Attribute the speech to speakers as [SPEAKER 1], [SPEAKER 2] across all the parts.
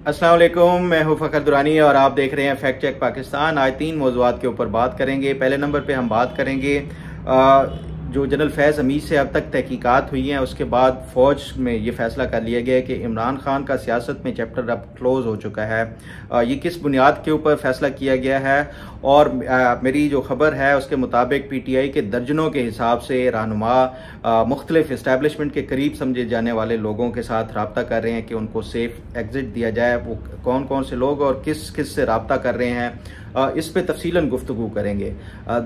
[SPEAKER 1] अस्सलाम वालेकुम, मैं हूं फ़खर दुरानी और आप देख रहे हैं फैक्ट चेक पाकिस्तान। आज 3 मौज़ूआत के ऊपर बात करेंगे। पहले नंबर पे हम बात करेंगे जो जनरल फैज़ हमीद से अब तक तहकीकात हुई हैं, उसके बाद फ़ौज में ये फ़ैसला कर लिया गया है कि इमरान खान का सियासत में चैप्टर अब क्लोज़ हो चुका है। ये किस बुनियाद के ऊपर फ़ैसला किया गया है और मेरी जो ख़बर है उसके मुताबिक PTI के दर्जनों के हिसाब से रहनुमा मुख्तलिफ इस्टेब्लिशमेंट के करीब समझे जाने वाले लोगों के साथ रब्ता कर रहे हैं कि उनको सेफ एग्ज़िट दिया जाए। वो कौन कौन से लोग और किस किस से रब्ता कर रहे हैं, इस पे तफसीलन गुफ्तगू करेंगे।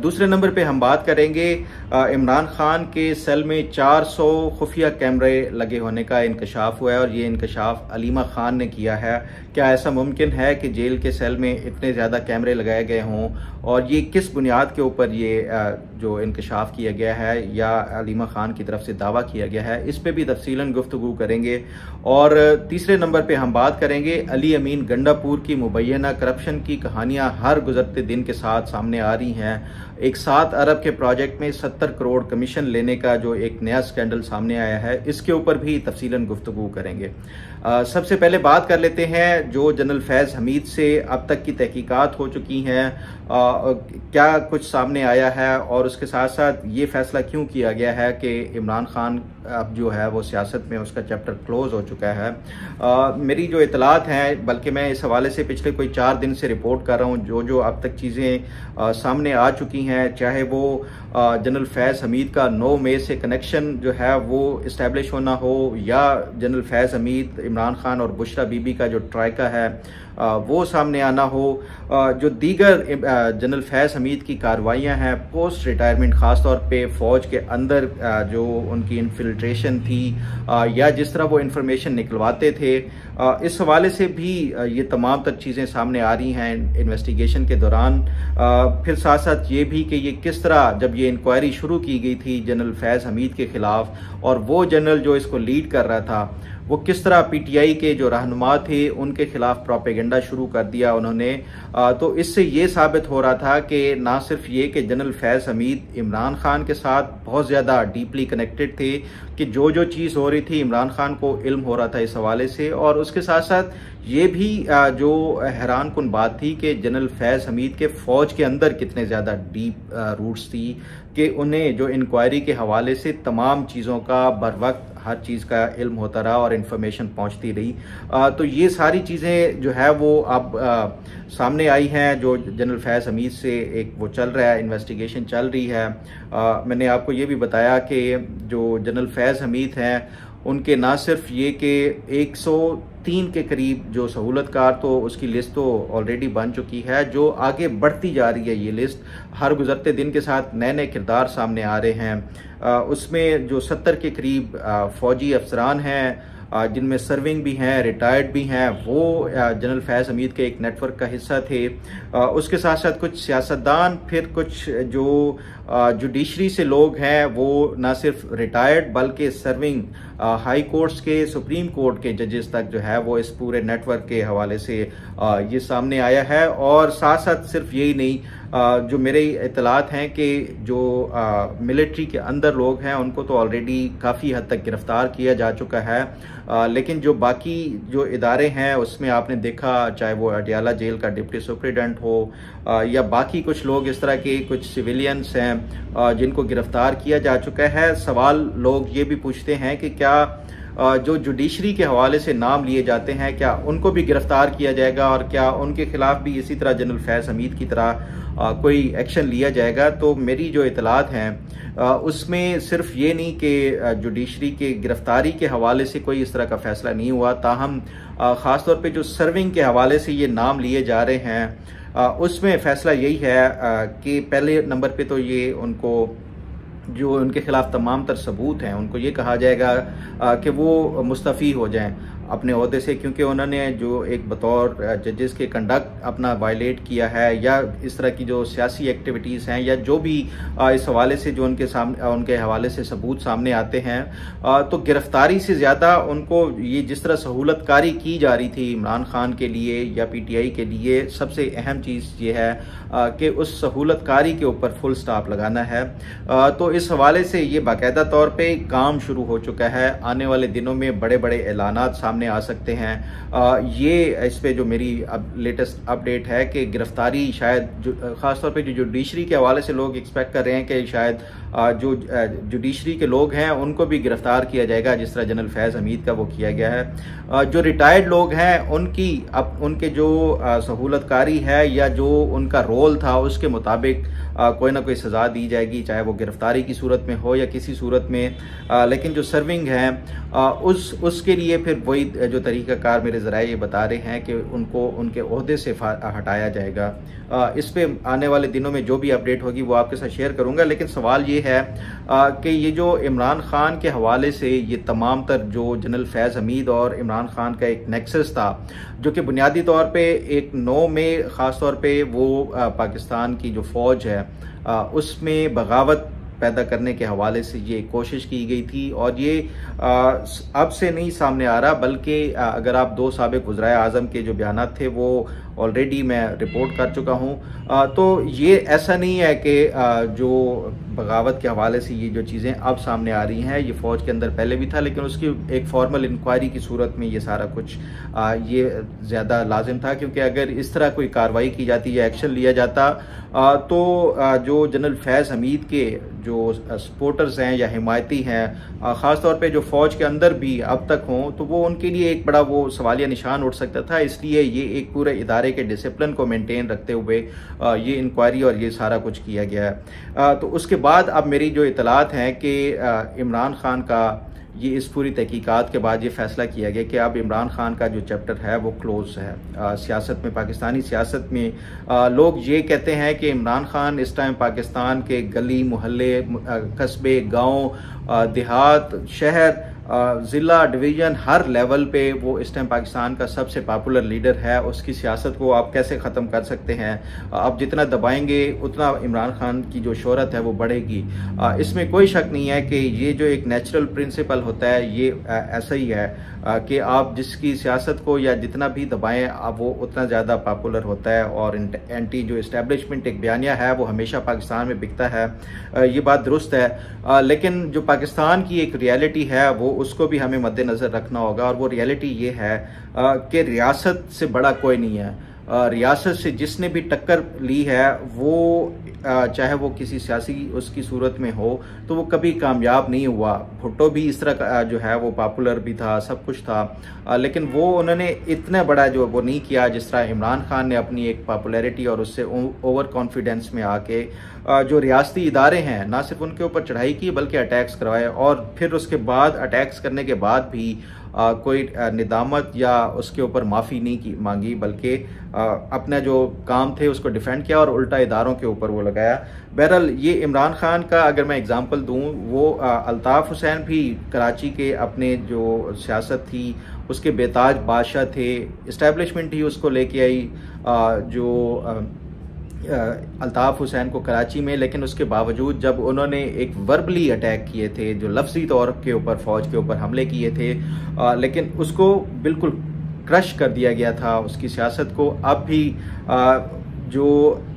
[SPEAKER 1] दूसरे नंबर पे हम बात करेंगे इमरान खान के सेल में 400 खुफिया कैमरे लगे होने का इंकशाफ हुआ है और ये इंकशाफ अलीमा खान ने किया है। क्या ऐसा मुमकिन है कि जेल के सेल में इतने ज़्यादा कैमरे लगाए गए हों और ये किस बुनियाद के ऊपर ये जो इंकशाफ किया गया है या अलीमा खान की तरफ से दावा किया गया है, इस पे भी तफसीलन गुफ्तगू करेंगे। और तीसरे नंबर पे हम बात करेंगे अली अमीन गंडापुर की मुबैना करप्शन की कहानियाँ हर गुजरते दिन के साथ सामने आ रही हैं। एक 7 अरब के प्रोजेक्ट में 70 करोड़ कमीशन लेने का जो एक नया स्कैंडल सामने आया है, इसके ऊपर भी तफसीलन गुफ्तगू करेंगे। सबसे पहले बात कर लेते हैं जो जनरल फैज़ हमीद से अब तक की तहकीकात हो चुकी हैं, क्या कुछ सामने आया है और उसके साथ साथ ये फैसला क्यों किया गया है कि इमरान खान अब जो है वो सियासत में उसका चैप्टर क्लोज हो चुका है। मेरी जो इतलात हैं, बल्कि मैं इस हवाले से पिछले कोई 4 दिन से रिपोर्ट कर रहा हूँ, जो अब तक चीज़ें सामने आ चुकी हैं, चाहे वो जनरल फैज़ हमीद का 9 मई से कनेक्शन जो है वो इस्टेब्लिश होना हो या जनरल फैज़ हमीद, इमरान खान और बुशरा बीबी का जो ट्रायका है वो सामने आना हो, जो दीगर जनरल फैज़ हमीद की कार्रवाइयाँ हैं पोस्ट रिटायरमेंट, ख़ास तौर पे फ़ौज के अंदर जो उनकी इन्फिल्ट्रेशन थी या जिस तरह वो इंफॉर्मेशन निकलवाते थे, इस हवाले से भी ये तमाम तर चीज़ें सामने आ रही हैं इन्वेस्टिगेशन के दौरान। फिर साथ साथ ये भी कि ये किस तरह जब ये इंक्वायरी शुरू की गई थी जनरल फैज़ हमीद के ख़िलाफ़ और वो जनरल जो इसको लीड कर रहा था वो किस तरह PTI के जो रहनुमा थे उनके खिलाफ प्रोपेगेंडा शुरू कर दिया उन्होंने। तो इससे ये साबित हो रहा था कि ना सिर्फ ये कि जनरल फैज़ हमीद इमरान खान के साथ बहुत ज़्यादा डीपली कनेक्टेड थे कि जो चीज़ हो रही थी इमरान खान को इल्म हो रहा था इस हवाले से, और उसके साथ साथ ये भी जो हैरान कुन बात थी कि जनरल फैज़ हमीद के फ़ौज के अंदर कितने ज़्यादा डीप रूट्स थी कि उन्हें जो इंक्वायरी के हवाले से तमाम चीज़ों का बर वक्त हर चीज़ का इल्म होता रहा और इन्फॉर्मेशन पहुंचती रही। तो ये सारी चीज़ें जो है वो अब सामने आई हैं। जो जनरल फैज़ हमीद से एक वो चल रहा है, इन्वेस्टिगेशन चल रही है। मैंने आपको ये भी बताया कि जो जनरल फैज़ हमीद हैं उनके ना सिर्फ ये कि 103 के करीब जो सहूलतकार, तो उसकी लिस्ट तो ऑलरेडी बन चुकी है, जो आगे बढ़ती जा रही है ये लिस्ट, हर गुजरते दिन के साथ नए नए किरदार सामने आ रहे हैं। उसमें जो 70 के करीब फ़ौजी अफसरान हैं जिनमें सर्विंग भी हैं, रिटायर्ड भी हैं, वो जनरल फैज़ हमीद के एक नेटवर्क का हिस्सा थे। उसके साथ साथ कुछ सियासतदान, फिर कुछ जो जुडिशरी से लोग हैं वो ना सिर्फ रिटायर्ड बल्कि सर्विंग हाई कोर्ट्स के, सुप्रीम कोर्ट के जजेस तक जो है वो इस पूरे नेटवर्क के हवाले से ये सामने आया है। और साथ साथ सिर्फ यही नहीं, जो मेरे इतलात हैं कि जो मिलिट्री के अंदर लोग हैं उनको तो ऑलरेडी काफ़ी हद तक गिरफ्तार किया जा चुका है, लेकिन जो बाकी जो इदारे हैं उसमें आपने देखा, चाहे वो अडियाला जेल का डिप्टी सुप्रिटेंडेंट हो या बाकी कुछ लोग इस तरह के कुछ सिविलियंस हैं जिनको गिरफ्तार किया जा चुका है। सवाल लोग ये भी पूछते हैं कि क्या जो जुडिशरी के हवाले से नाम लिए जाते हैं क्या उनको भी गिरफ्तार किया जाएगा और क्या उनके खिलाफ भी इसी तरह जनरल फैज़ हमीद की तरह कोई एक्शन लिया जाएगा। तो मेरी जो इतलात हैं उसमें सिर्फ ये नहीं कि जुडिशरी के गिरफ्तारी के हवाले से कोई इस तरह का फैसला नहीं हुआ, ताहम ख़ास तौर पे जो सर्विंग के हवाले से ये नाम लिए जा रहे हैं उसमें फ़ैसला यही है कि पहले नंबर पे तो ये उनको जो उनके खिलाफ तमाम तर सबूत हैं उनको ये कहा जाएगा कि वो मुस्तफ़ी हो जाएं अपने ओहदे से, क्योंकि उन्होंने जो एक बतौर जजेस के कंडक्ट अपना वायलेट किया है या इस तरह की जो सियासी एक्टिविटीज़ हैं या जो भी इस हवाले से जो उनके हवाले से सबूत सामने आते हैं, तो गिरफ्तारी से ज़्यादा उनको ये जिस तरह सहूलतकारी की जा रही थी इमरान खान के लिए या PTI के लिए, सबसे अहम चीज़ ये है कि उस सहूलतकारी के ऊपर फुल स्टॉप लगाना है। तो इस हवाले से ये बाकायदा तौर पर काम शुरू हो चुका है। आने वाले दिनों में बड़े बड़े ऐलानात सामने सामने आ सकते हैं। ये इस पे जो मेरी अब लेटेस्ट अपडेट है कि गिरफ्तारी शायद जो ख़ासतौर पे जो जुडिशरी के हवाले से लोग एक्सपेक्ट कर रहे हैं कि शायद जो जुडिशरी के लोग हैं उनको भी गिरफ्तार किया जाएगा, जिस तरह जनरल फैज़ हमीद का वो किया गया है। जो रिटायर्ड लोग हैं उनकी अब उनके जो सहूलतकारी है या जो उनका रोल था उसके मुताबिक कोई ना कोई सज़ा दी जाएगी, चाहे वो गिरफ्तारी की सूरत में हो या किसी सूरत में। लेकिन जो सर्विंग है उसके लिए फिर वही जो तरीक़ाकार मेरे ज़राए ये बता रहे हैं कि उनको उनके ओहदे से हटाया जाएगा। इस पे आने वाले दिनों में जो भी अपडेट होगी वो आपके साथ शेयर करूंगा। लेकिन सवाल ये है कि ये जो इमरान खान के हवाले से ये तमाम तर जो जनरल फैज़ हमीद और इमरान खान का एक नेक्सस था, जो कि बुनियादी तौर पे एक 9 में ख़ास तौर पे वो पाकिस्तान की जो फ़ौज है उसमें बगावत पैदा करने के हवाले से ये कोशिश की गई थी। और ये अब से नहीं सामने आ रहा, बल्कि अगर आप 2 साबिक़ वज़राए आज़म के जो बयान थे वो ऑलरेडी मैं रिपोर्ट कर चुका हूँ। तो ये ऐसा नहीं है कि जो बगावत के हवाले से ये जो चीज़ें अब सामने आ रही हैं ये फ़ौज के अंदर पहले भी था, लेकिन उसकी एक फॉर्मल इंक्वायरी की सूरत में ये सारा कुछ ये ज़्यादा लाजिम था, क्योंकि अगर इस तरह कोई कार्रवाई की जाती या एक्शन लिया जाता तो जो जनरल फैज़ हमीद के जो सपोर्टर्स हैं या हिमायती हैं, ख़ास तौर पे जो फ़ौज के अंदर भी अब तक हों, तो वो उनके लिए एक बड़ा वो सवालिया निशान उठ सकता था। इसलिए ये एक पूरे इदारे के डिसिप्लिन को मेंटेन रखते हुए ये इंक्वायरी और ये सारा कुछ किया गया है। तो उसके बाद अब मेरी जो इतलात हैं कि इमरान खान का ये इस पूरी तहकीकात के बाद ये फैसला किया गया कि अब इमरान खान का जो चैप्टर है वो क्लोज है। सियासत में, पाकिस्तानी सियासत में लोग ये कहते हैं कि इमरान खान इस टाइम पाकिस्तान के गली मोहल्ले, कस्बे, गांव, देहात, शहर, ज़िला, डिवीज़न, हर लेवल पे वो इस टाइम पाकिस्तान का सबसे पॉपुलर लीडर है। उसकी सियासत को आप कैसे ख़त्म कर सकते हैं? आप जितना दबाएंगे उतना इमरान खान की जो शोहरत है वो बढ़ेगी। इसमें कोई शक नहीं है कि ये जो एक नेचुरल प्रिंसिपल होता है ये ऐसा ही है कि आप जिसकी सियासत को या जितना भी दबाएं आप वो उतना ज़्यादा पॉपुलर होता है। और एंटी जो इस्टेब्लिशमेंट एक बयानिया है वो हमेशा पाकिस्तान में बिकता है, ये बात दुरुस्त है। लेकिन जो पाकिस्तान की एक रियलिटी है वो उसको भी हमें मद्देनज़र रखना होगा। और वो रियलिटी ये है कि रियासत से बड़ा कोई नहीं है। रियासत से जिसने भी टक्कर ली है वो चाहे वो किसी सियासी उसकी सूरत में हो तो वो कभी कामयाब नहीं हुआ। भुट्टो भी इस तरह का जो है वो पॉपुलर भी था, सब कुछ था, लेकिन वो उन्होंने इतना बड़ा जो वो नहीं किया जिस तरह इमरान खान ने अपनी एक पॉपुलैरिटी और उससे ओवर कॉन्फिडेंस में आके जो रियासती इदारे हैं ना सिर्फ उनके ऊपर चढ़ाई की बल्कि अटैक्स करवाए। और फिर उसके बाद अटैक्स करने के बाद भी कोई निदामत या उसके ऊपर माफ़ी नहीं की मांगी, बल्कि अपना जो काम थे उसको डिफेंड किया और उल्टा इदारों के ऊपर वो लगाया। बहरहाल ये इमरान खान का अगर मैं एग्जांपल दूं, वो अल्ताफ़ हुसैन भी कराची के अपने जो सियासत थी उसके बेताज बादशाह थे, इस्टेब्लिशमेंट ही उसको लेके आई जो अल्ताफ़ हुसैन को कराची में। लेकिन उसके बावजूद जब उन्होंने एक वर्बली अटैक किए थे, जो लफ्ज़ी तौर के ऊपर फ़ौज के ऊपर हमले किए थे, लेकिन उसको बिल्कुल क्रश कर दिया गया था उसकी सियासत को। अब भी जो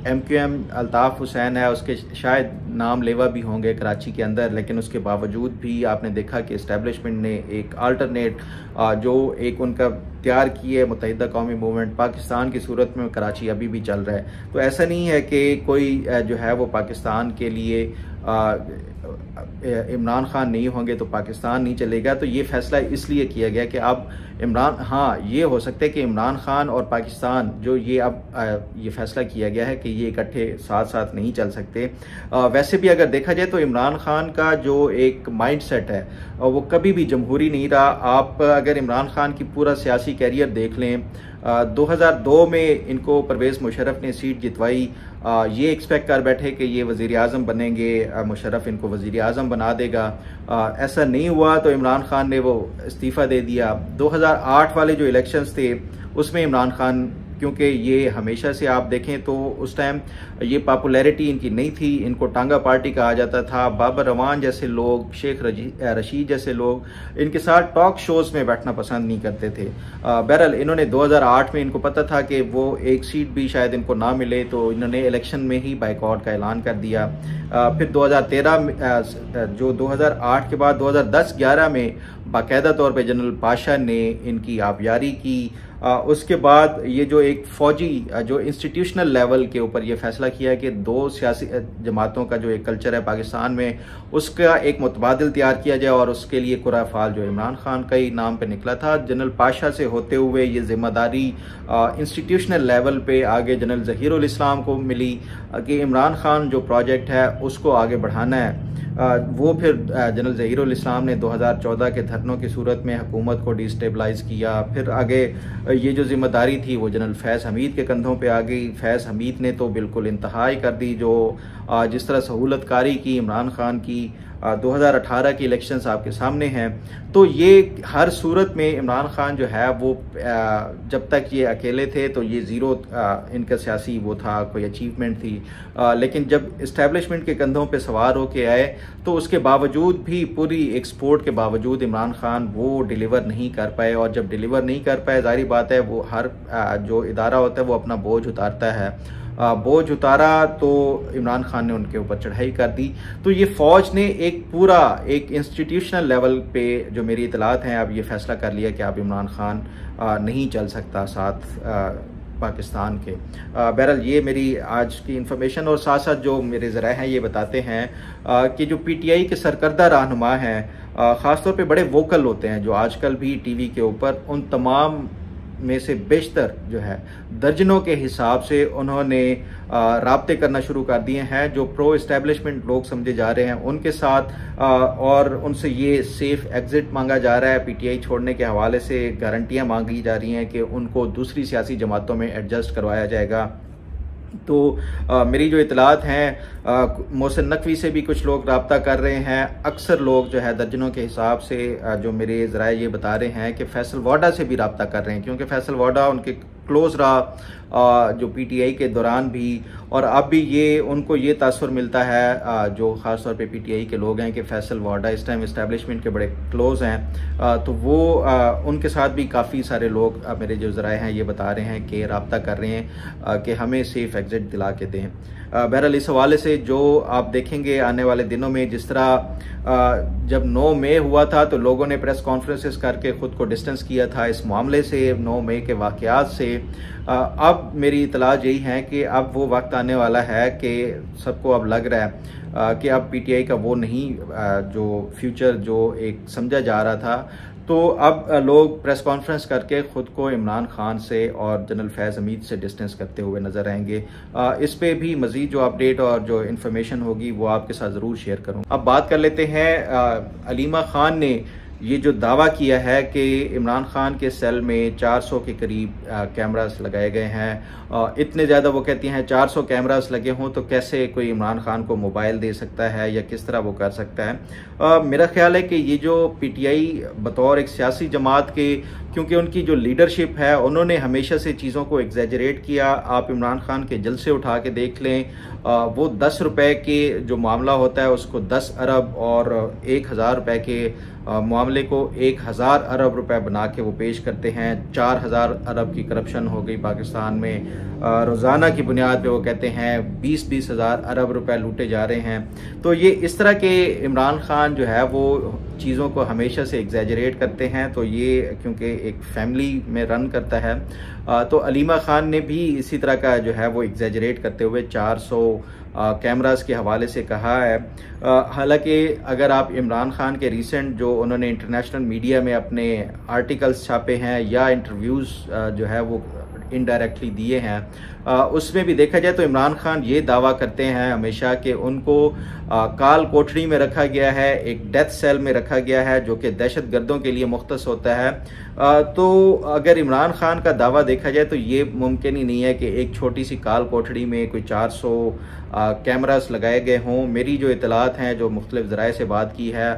[SPEAKER 1] MQM अल्ताफ़ हुसैन है उसके शायद नाम लेवा भी होंगे कराची के अंदर, लेकिन उसके बावजूद भी आपने देखा कि इस्टेब्लिशमेंट ने एक अल्टरनेट जो एक उनका तैयार की है मुत्तहिदा कौमी मूवमेंट पाकिस्तान की सूरत में, कराची अभी भी चल रहा है। तो ऐसा नहीं है कि कोई जो है वो पाकिस्तान के लिए इमरान खान नहीं होंगे तो पाकिस्तान नहीं चलेगा। तो ये फैसला इसलिए किया गया कि अब इमरान, हाँ ये हो सकता है कि इमरान खान और पाकिस्तान जो ये अब ये फैसला किया गया है कि ये इकट्ठे साथ साथ नहीं चल सकते। वैसे भी अगर देखा जाए तो इमरान खान का जो एक माइंडसेट है वो कभी भी जमहूरी नहीं रहा। आप अगर इमरान खान की पूरा सियासी कैरियर देख लें, 2002 में इनको परवेज़ मुशर्रफ ने सीट जितवाई, ये एक्सपेक्ट कर बैठे कि ये वज़ीर आज़म बनेंगे, मुशर्रफ इनको वज़ीर आज़म बना देगा। ऐसा नहीं हुआ तो इमरान खान ने वो इस्तीफ़ा दे दिया। 2008 वाले जो इलेक्शंस थे उसमें इमरान खान क्योंकि ये हमेशा से आप देखें तो उस टाइम ये पॉपुलैरिटी इनकी नहीं थी, इनको टांगा पार्टी कहा जाता था। बाबर रवान जैसे लोग, शेख रशीद जैसे लोग इनके साथ टॉक शोज़ में बैठना पसंद नहीं करते थे। बहरहाल इन्होंने 2008 में इनको पता था कि वो एक सीट भी शायद इनको ना मिले, तो इन्होंने इलेक्शन में ही बाइकआउट का ऐलान कर दिया। फिर 2013 जो 2008 के बाद 2010-11 में बाकायदा तौर पे जनरल पाशा ने इनकी आबियारी की। उसके बाद ये जो एक फौजी जो इंस्टीट्यूशनल लेवल के ऊपर ये फैसला किया कि दो सियासी जमातों का जो एक कल्चर है पाकिस्तान में, उसका एक मुतबादिल तैयार किया जाए, और उसके लिए कुरा फाल जो इमरान खान का ही नाम पे निकला था। जनरल पाशा से होते हुए ये जिम्मेदारी इंस्टीट्यूशनल लेवल पे आगे जनरल ज़हीरुल इस्लाम को मिली कि इमरान खान जो प्रोजेक्ट है उसको आगे बढ़ाना है। वो फिर जनरल ज़हीरुल इस्लाम ने 2014 के धरनों की सूरत में हुकूमत को डिस्टेबलाइज किया। फिर आगे ये जो जिम्मेदारी थी वो जनरल फैज़ हमीद के कंधों पे आ गई। फैज़ हमीद ने तो बिल्कुल इंतहाई कर दी, जो जिस तरह सहूलतकारी की इमरान खान की। 2018 की इलेक्शंस आपके सामने हैं, तो ये हर सूरत में इमरान खान जो है वो जब तक ये अकेले थे तो ये ज़ीरो इनका सियासी वो था, कोई अचीवमेंट थी। लेकिन जब इस्टेब्लिशमेंट के कंधों पे सवार होके आए तो उसके बावजूद भी, पूरी एक्सपोर्ट के बावजूद इमरान खान वो डिलीवर नहीं कर पाए। और जब डिलीवर नहीं कर पाए, जाहिर बात है वो हर जो इदारा होता है वो अपना बोझ उतारता है। बोझ उतारा तो इमरान खान ने उनके ऊपर चढ़ाई कर दी। तो ये फ़ौज ने एक पूरा एक इंस्टीट्यूशनल लेवल पे, जो मेरी इतलात हैं, अब ये फैसला कर लिया कि अब इमरान खान नहीं चल सकता साथ पाकिस्तान के। बहरहाल ये मेरी आज की इन्फॉर्मेशन, और साथ साथ जो मेरे ज़राए हैं ये बताते हैं कि जो PTI के सरकर्दा रहनुमा हैं, ख़ासतौर पे बड़े वोकल होते हैं, जो आजकल भी TV के ऊपर उन तमाम में से बेशतर जो है दर्जनों के हिसाब से उन्होंने राब्ते करना शुरू कर दिए हैं, जो प्रो इस्टेब्लिशमेंट लोग समझे जा रहे हैं उनके साथ, और उनसे ये सेफ एग्जिट मांगा जा रहा है। PTI छोड़ने के हवाले से गारंटियां मांगी जा रही हैं कि उनको दूसरी सियासी जमातों में एडजस्ट करवाया जाएगा। तो मेरी जो इतलात हैं, मोहसिन नकवी से भी कुछ लोग रब्ता कर रहे हैं। अक्सर लोग जो है दर्जनों के हिसाब से जो मेरे ज़राए ये बता रहे हैं कि फैसल वाडा से भी रब्ता कर रहे हैं, क्योंकि फैसल वाडा उनके क्लोज रहा जो PTI के दौरान भी, और अब भी ये उनको ये तासुर मिलता है जो ख़ास तौर पे PTI के लोग हैं कि फैसल वाडा इस टाइम इस्टेब्लिशमेंट के बड़े क्लोज हैं। तो वो उनके साथ भी काफ़ी सारे लोग मेरे जो ज़राए हैं ये बता रहे हैं कि रब्ता कर रहे हैं कि हमें सेफ एग्जिट दिला के दें। बहरहाल इस हवाले से जो आप देखेंगे आने वाले दिनों में, जिस तरह जब 9 मई हुआ था तो लोगों ने प्रेस कॉन्फ्रेंसेस करके ख़ुद को डिस्टेंस किया था इस मामले से, 9 मई के वाक़यात से। अब मेरी इतलात यही है कि अब वो वक्त आने वाला है कि सबको अब लग रहा है कि अब PTI का वो नहीं जो फ्यूचर जो एक समझा जा रहा था। तो अब लोग प्रेस कॉन्फ्रेंस करके ख़ुद को इमरान खान से और जनरल फैज़ हमीद से डिस्टेंस करते हुए नज़र आएंगे। इस पे भी मज़ीद जो अपडेट और जो इन्फॉर्मेशन होगी वो आपके साथ ज़रूर शेयर करूँ। अब बात कर लेते हैं, अलीमा खान ने ये जो दावा किया है कि इमरान खान के सेल में 400 के करीब कैमरास लगाए गए हैं। इतने ज़्यादा वो कहती हैं 400 कैमरास लगे हों तो कैसे कोई इमरान खान को मोबाइल दे सकता है या किस तरह वो कर सकता है। मेरा ख्याल है कि ये जो PTI बतौर एक सियासी जमात के, क्योंकि उनकी जो लीडरशिप है उन्होंने हमेशा से चीज़ों को एग्जैजरेट किया। आप इमरान खान के जलसे उठा के देख लें, वो 10 रुपए के जो मामला होता है उसको 10 अरब और 1000 रुपए के मामले को 1000 अरब रुपए बना के वो पेश करते हैं। 4000 अरब की करप्शन हो गई पाकिस्तान में। रोज़ाना की बुनियाद पे वो कहते हैं 20-20 हज़ार अरब रुपए लूटे जा रहे हैं। तो ये इस तरह के इमरान खान जो है वो चीज़ों को हमेशा से एग्जैजरेट करते हैं। तो ये क्योंकि एक फैमिली में रन करता है, तो अलीमा खान ने भी इसी तरह का जो है वो एग्जैजरेट करते हुए 400 कैमरास के हवाले से कहा है। हालांकि अगर आप इमरान खान के रिसेंट जो उन्होंने इंटरनेशनल मीडिया में अपने आर्टिकल्स छापे हैं या इंटरव्यूज़ जो है वो इनडायरेक्टली दिए हैं, उसमें भी देखा जाए तो इमरान खान ये दावा करते हैं हमेशा कि उनको काल कोठरी में रखा गया है, एक डेथ सेल में रखा गया है जो कि दहशत गर्दों के लिए मुख्तस होता है। तो अगर इमरान खान का दावा देखा जाए तो ये मुमकिन ही नहीं है कि एक छोटी सी काल कोठड़ी में कोई 400 कैमरास लगाए गए हों। मेरी जो इतलात हैं, जो मुख्तलिफ ज़राए से बात की है,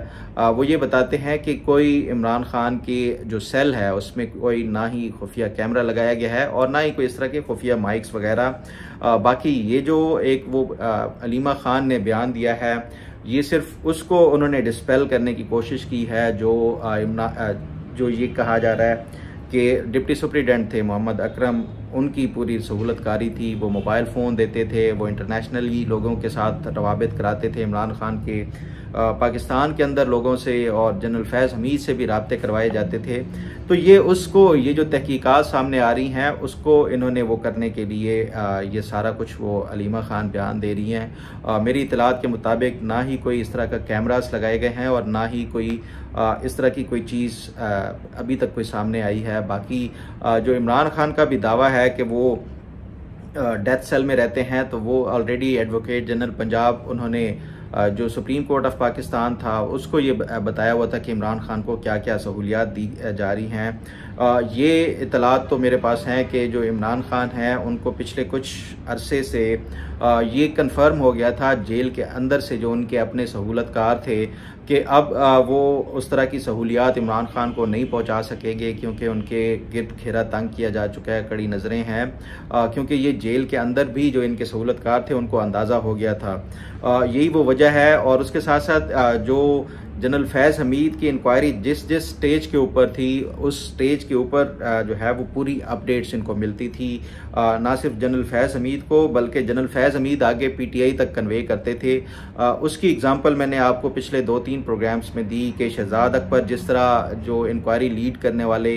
[SPEAKER 1] वो ये बताते हैं कि कोई इमरान खान की जो सेल है उसमें कोई ना ही खुफिया कैमरा लगाया गया है और ना ही कोई इस तरह के खुफिया माइक्स वगैरह। बाकी ये जो एक वो अलीमा खान ने बयान दिया है, ये सिर्फ उसको उन्होंने डिस्पेल करने की कोशिश की है जो ये कहा जा रहा है कि डिप्टी सुप्रीडेंट थे मोहम्मद अकरम, उनकी पूरी सहूलतकारी थी, वो मोबाइल फ़ोन देते थे, वो इंटरनेशनली लोगों के साथ रवाबित कराते थे इमरान खान के, पाकिस्तान के अंदर लोगों से और जनरल फैज़ हमीद से भी रब्ते करवाए जाते थे। तो ये जो तहकीकात सामने आ रही हैं उसको इन्होंने वो करने के लिए ये सारा कुछ वो अलीमा खान बयान दे रही हैं। मेरी इतलात के मुताबिक ना ही कोई इस तरह का कैमरास लगाए गए हैं और ना ही कोई इस तरह की कोई चीज़ अभी तक कोई सामने आई है। बाकी जो इमरान खान का भी दावा है कि वो डेथ सेल में रहते हैं, तो वो ऑलरेडी एडवोकेट जनरल पंजाब उन्होंने जो सुप्रीम कोर्ट ऑफ पाकिस्तान था उसको ये बताया हुआ था कि इमरान खान को क्या क्या सहूलियात दी जा रही हैं। ये इतलात तो मेरे पास हैं कि जो इमरान खान हैं उनको पिछले कुछ अरसे से ये कंफर्म हो गया था जेल के अंदर से, जो उनके अपने सहूलतकार थे, कि अब वो उस तरह की सहूलियात इमरान खान को नहीं पहुंचा सकेंगे क्योंकि उनके गिरद घेरा तंग किया जा चुका है, कड़ी नज़रें हैं। क्योंकि ये जेल के अंदर भी जो इनके सहूलतकार थे उनको अंदाज़ा हो गया था। यही वो वजह है। और उसके साथ साथ जो जनरल फैज़ हमीद की इंक्वायरी जिस स्टेज के ऊपर थी, उस स्टेज के ऊपर जो है वो पूरी अपडेट्स इनको मिलती थी, ना सिर्फ जनरल फैज़ हमीद को बल्कि जनरल फैज़ हमीद आगे पीटीआई तक कन्वे करते थे। उसकी एग्जांपल मैंने आपको पिछले 2-3 प्रोग्राम्स में दी कि शहजाद अकबर जिस तरह जो इंक्वायरी लीड करने वाले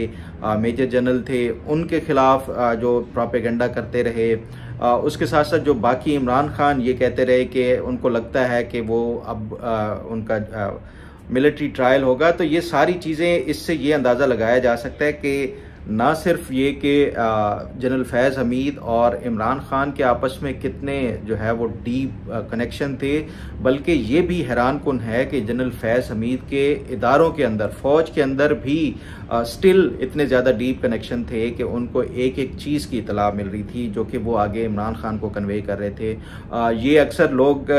[SPEAKER 1] मेजर जनरल थे उनके खिलाफ जो प्रोपेगेंडा करते रहे। उसके साथ साथ जो बाकी इमरान खान ये कहते रहे कि उनको लगता है कि वो अब उनका मिलिट्री ट्रायल होगा। तो ये सारी चीज़ें, इससे ये अंदाज़ा लगाया जा सकता है कि ना सिर्फ ये कि जनरल फैज़ हमीद और इमरान खान के आपस में कितने जो है वो डीप कनेक्शन थे, बल्कि ये भी हैरान कुन है कि जनरल फैज़ हमीद के इदारों के अंदर, फ़ौज के अंदर भी स्टिल इतने ज़्यादा डीप कनेक्शन थे कि उनको एक एक चीज़ की इतला मिल रही थी जो कि वो आगे इमरान खान को कन्वे कर रहे थे। ये अक्सर लोग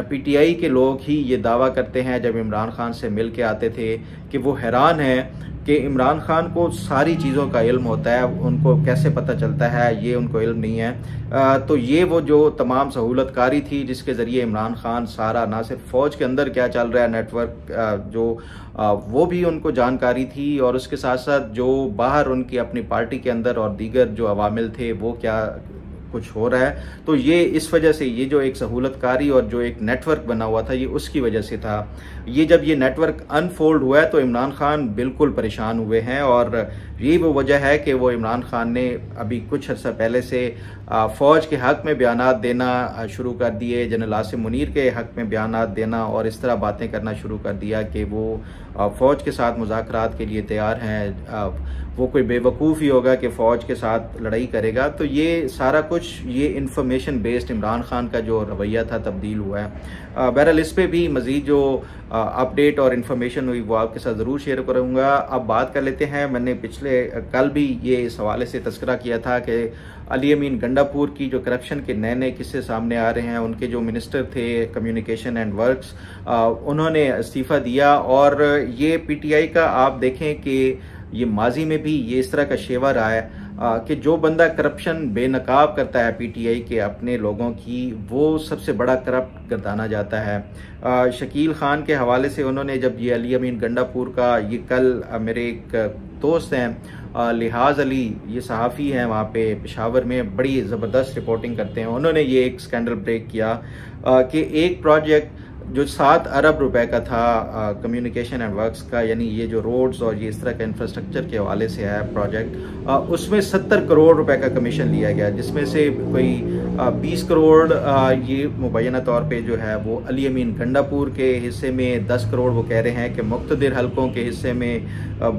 [SPEAKER 1] पीटीआई के लोग ही ये दावा करते हैं जब इमरान खान से मिल के आते थे कि वो हैरान हैं कि इमरान खान को सारी चीज़ों का इल्म होता है, उनको कैसे पता चलता है ये उनको इल्म नहीं है। तो ये वो जो तमाम सहूलतकारी थी जिसके ज़रिए इमरान खान सारा, ना सिर्फ फ़ौज के अंदर क्या चल रहा है नेटवर्क जो वो भी उनको जानकारी थी, और उसके साथ साथ जो बाहर उनकी अपनी पार्टी के अंदर और दीगर जो अवामिल थे वो क्या कुछ हो रहा है। तो ये इस वजह से ये जो एक सहूलतकारी और जो एक नेटवर्क बना हुआ था ये उसकी वजह से था। ये जब ये नेटवर्क अनफोल्ड हुआ है तो इमरान खान बिल्कुल परेशान हुए हैं, और यही वो वजह है कि वो इमरान खान ने अभी कुछ अर्सा पहले से फ़ौज के हक़ में बयानात देना शुरू कर दिए, जनरल आसिम मुनीर के हक़ में बयानात देना और इस तरह बातें करना शुरू कर दिया कि वो फ़ौज के साथ मुज़ाकरात के लिए तैयार हैं, वो कोई बेवकूफ़ ही होगा कि फ़ौज के साथ लड़ाई करेगा। तो ये सारा कुछ ये इंफॉर्मेशन बेस्ड इमरान खान का जो रवैया था तब्दील हुआ है। बहरहाल इस पर भी मज़ीद जो अपडेट और इन्फॉर्मेशन हुई वो आपके साथ ज़रूर शेयर करूँगा। अब बात कर लेते हैं, मैंने कल भी ये इस हवाले से तस्करा किया था कि अली अमीन गंडापुर की जो करप्शन के नए नए किस्से सामने आ रहे हैं, उनके जो मिनिस्टर थे कम्युनिकेशन एंड वर्क्स, उन्होंने इस्तीफ़ा दिया। और ये पीटीआई का आप देखें कि ये माजी में भी ये इस तरह का शेवा रहा है कि जो बंदा करप्शन बेनकाब करता है पीटीआई के अपने लोगों की, वो सबसे बड़ा करप्ट गर्दाना जाता है। शकील खान के हवाले से उन्होंने जब ये अली अमीन गंडापुर का, ये कल मेरे एक दोस्त हैं लिहाज अली, ये सहाफ़ी हैं वहाँ पे पेशावर में, बड़ी ज़बरदस्त रिपोर्टिंग करते हैं, उन्होंने ये एक स्कैंडल ब्रेक किया कि एक प्रोजेक्ट जो 7 अरब रुपए का था कम्युनिकेशन एंड वर्क्स का, यानी ये जो रोड्स और ये इस तरह का इंफ्रास्ट्रक्चर के हवाले से है प्रोजेक्ट, उसमें 70 करोड़ रुपए का कमीशन लिया गया, जिसमें से कोई 20 करोड़ ये मुबैना तौर पे जो है वो अली अमीन गंडापुर के हिस्से में, 10 करोड़ वो कह रहे हैं कि मुक्तदिर हलकों के हिस्से में,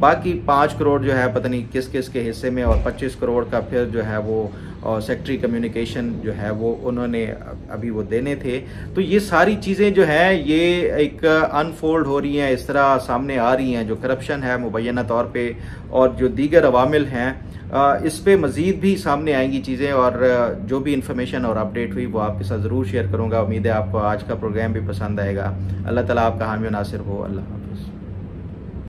[SPEAKER 1] बाकी 5 करोड़ जो है पता नहीं किस किस के हिस्से में, और 25 करोड़ का फिर जो है वो सेक्रेटरी कम्युनिकेशन जो है वो उन्होंने अभी वो देने थे। तो ये सारी चीज़ें जो हैं ये एक अनफोल्ड हो रही हैं, इस तरह सामने आ रही हैं। जो करप्शन है मुबैना तौर पे और जो दीगर अवामिल हैं, इस पे मज़ीद भी सामने आएंगी चीज़ें, और जो भी इंफॉर्मेशन और अपडेट हुई वो आपके साथ ज़रूर शेयर करूँगा। उम्मीद है आपको आज का प्रोग्राम भी पसंद आएगा। अल्लाह ताला आपका हामी नासिर हो। अल्लाह हाफ़िज़।